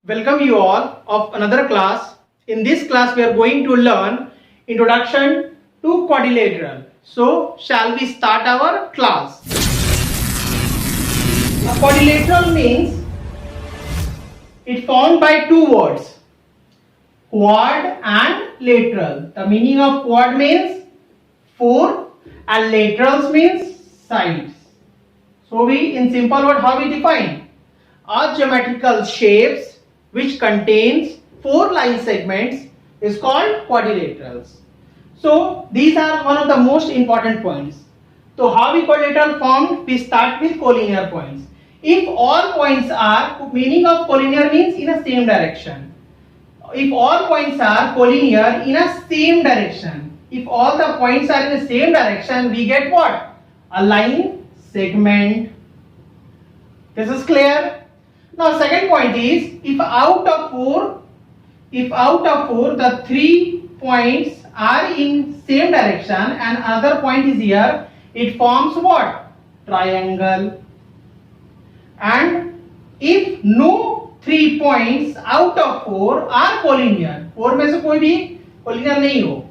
Welcome you all of another class. In this class we are going to learn introduction to quadrilateral. So shall we start our class? A quadrilateral means it formed by two words, quad and lateral. The meaning of quad means four and laterals means sides. So we in simple word how we define? A geometrical shapes which contains four line segments is called quadrilaterals. So these are one of the most important points. So how we quadrilateral formed? We start with collinear points. If all points are, meaning of collinear means in a same direction. If all points are collinear in a same direction, if all the points are in the same direction, we get what? A line segment. This is clear? Now second point is, if out of four the 3 points are in same direction and another point is here, it forms what? Triangle. And if no 3 points out of 4 are collinear, 4 में से कोई भी collinear नहीं हो,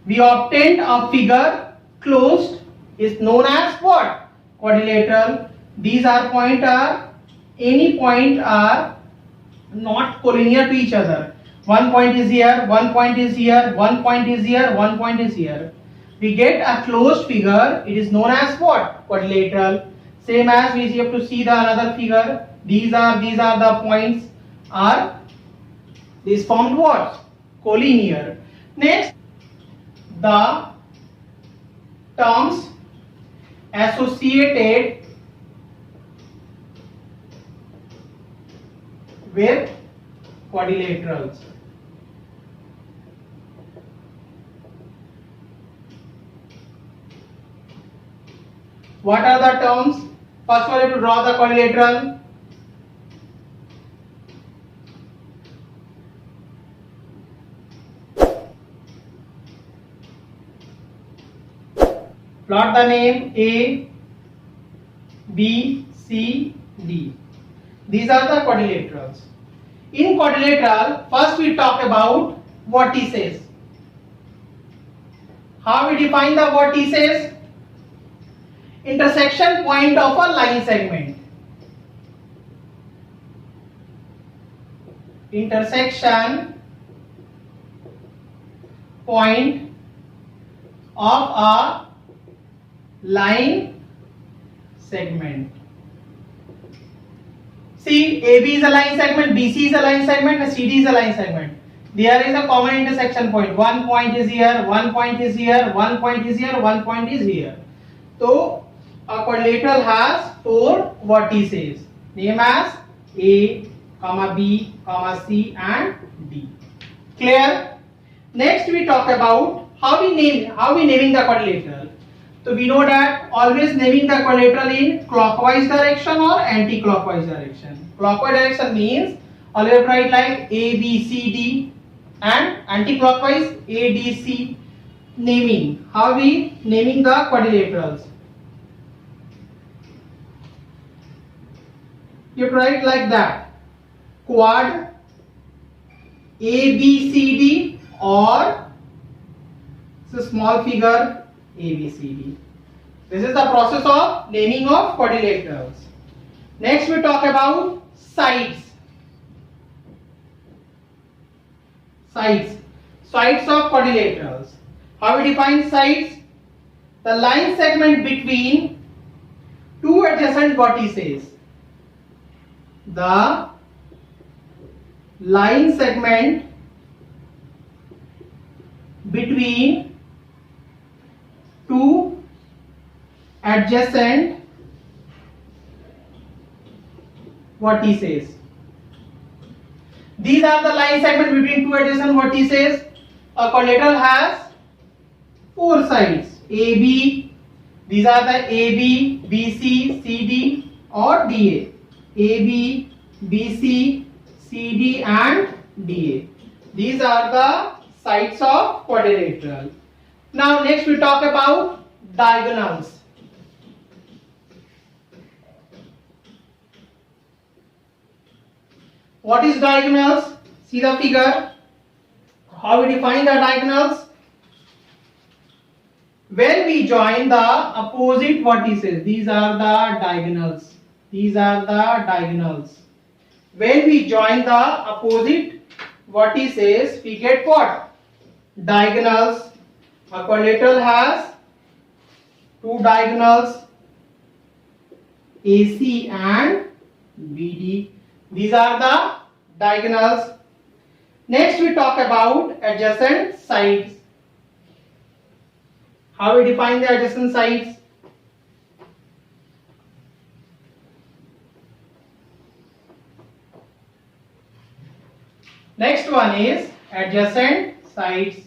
we obtained a figure closed is known as what? Quadrilateral. These are any point are not collinear to each other. One point is here, one point is here, one point is here, one point is here. We get a closed figure. It is known as what? Quadrilateral. Same as we have to see the another figure. These are the points are this formed what? Collinear. Next, the terms associated with quadrilaterals. What are the terms? First of all, you have to draw the quadrilateral. Plot the name A, B, C, D. These are the quadrilaterals. In quadrilateral, first we talk about vertices. How we define the vertices? Intersection point of a line segment. Intersection point of a line segment. See, AB is a line segment, BC is a line segment, and CD is a line segment. There is a common intersection point. One point is here, one point is here, one point is here, one point is here. So, a quadrilateral has four vertices, named as A, B, C, and D. Clear? Next, we talk about how we naming the quadrilateral. So we know that always naming the quadrilateral in clockwise direction or anti-clockwise direction. Clockwise direction means always write like A, B, C, D, and anti-clockwise A, D, C. Naming. How we naming the quadrilaterals? You write like that. Quad A, B, C, D, or it's a small figure A, B, C, D. This is the process of naming of quadrilaterals. Next we talk about sides. Sides of quadrilaterals. How we define sides? The line segment between two adjacent vertices. The line segment between two adjacent vertices. These are the line segment between two adjacent vertices. A quadrilateral has four sides. AB. These are the AB, BC, CD, or DA. AB, BC, CD, and DA. These are the sides of quadrilateral. Now next we talk about diagonals. What is diagonals? See the figure. How we define the diagonals? When we join the opposite vertices, these are the diagonals. These are the diagonals. When we join the opposite vertices, we get what? Diagonals. A quadrilateral has two diagonals, AC and BD. These are the diagonals. Next we talk about adjacent sides. How we define the adjacent sides? Next one is adjacent sides.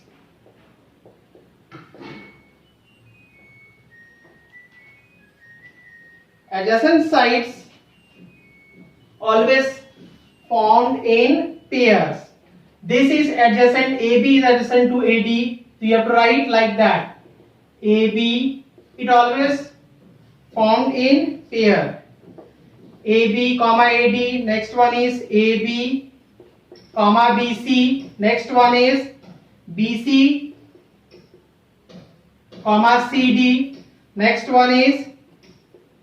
Adjacent sides always formed in pairs. This is adjacent, AB is adjacent to AD. So you have to write like that. AB, it always formed in pair. AB comma AD, next one is AB comma BC, next one is BC comma CD, next one is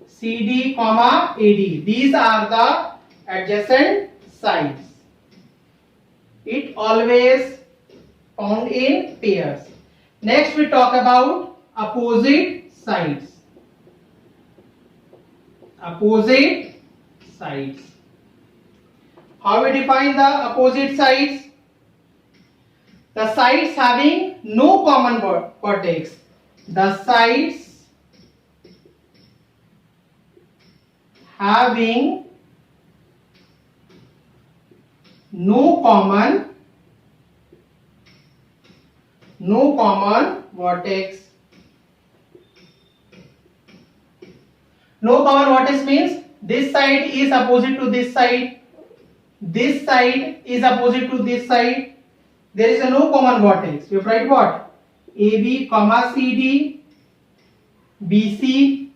CD comma AD. These are the adjacent sides. It always found in pairs. Next we talk about opposite sides. Opposite sides. How we define the opposite sides? The sides having no common vertex. The sides having no common vertex. No common vertex means this side is opposite to this side. This side is opposite to this side. There is a no common vertex. You write what? AB comma CD, BC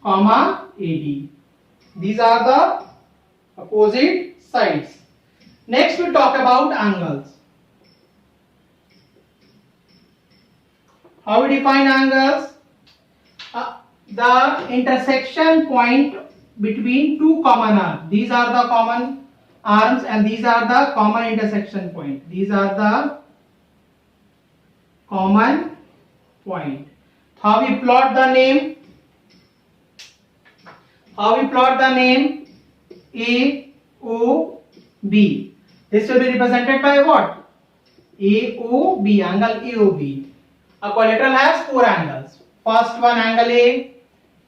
comma AD. These are the opposite sides. Next we talk about angles. How we define angles? The intersection point between two common arms. These are the common arms and these are the common intersection point. These are the common point. How we plot the name? How we plot the name? AOB. This will be represented by what? AOB, angle AOB. A quadrilateral has four angles. First one angle A,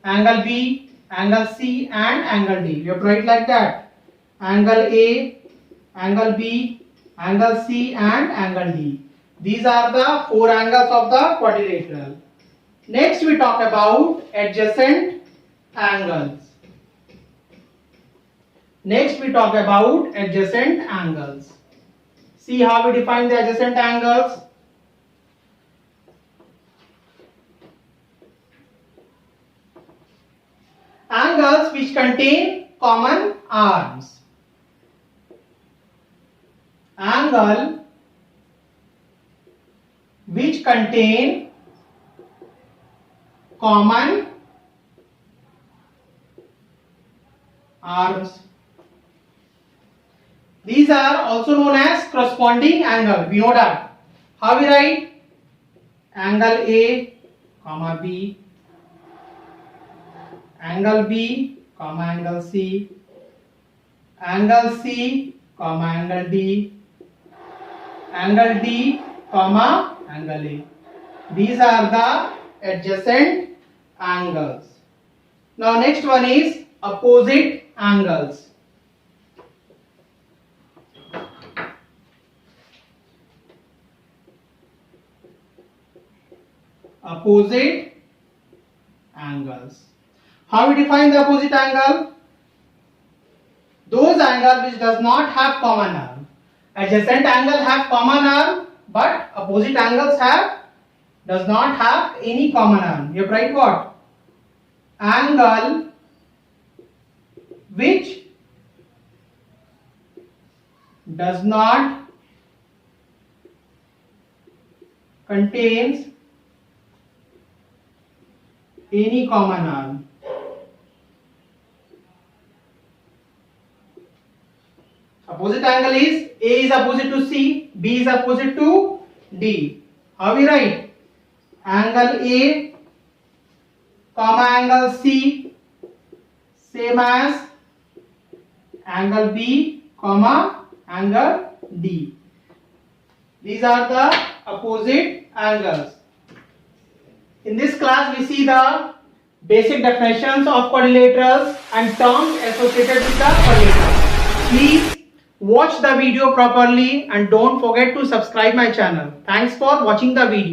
angle B, angle C and angle D. You have to write like that. Angle A, angle B, angle C and angle D. These are the four angles of the quadrilateral. Next we talk about adjacent angles. Next we talk about adjacent angles. See how we define the adjacent angles. Angles which contain common arms. Angle which contain common arms. These are also known as corresponding angle. We know that. How we write? Angle A, comma B, angle B, comma angle C, angle C, comma angle D, angle D, comma angle A. These are the adjacent angles. Now next one is opposite angles. Opposite angles. How we define the opposite angle? Those angles which does not have common arm. Adjacent angle have common arm, but opposite angles does not have any common arm. You write what? Angle which does not contains any common arm. Opposite angle is A is opposite to C, B is opposite to D. How we write? Angle A comma angle C same as angle B comma angle D. These are the opposite angles. In this class we see the basic definitions of quadrilaterals and terms associated with the quadrilateral. Please watch the video properly and don't forget to subscribe my channel. Thanks for watching the video.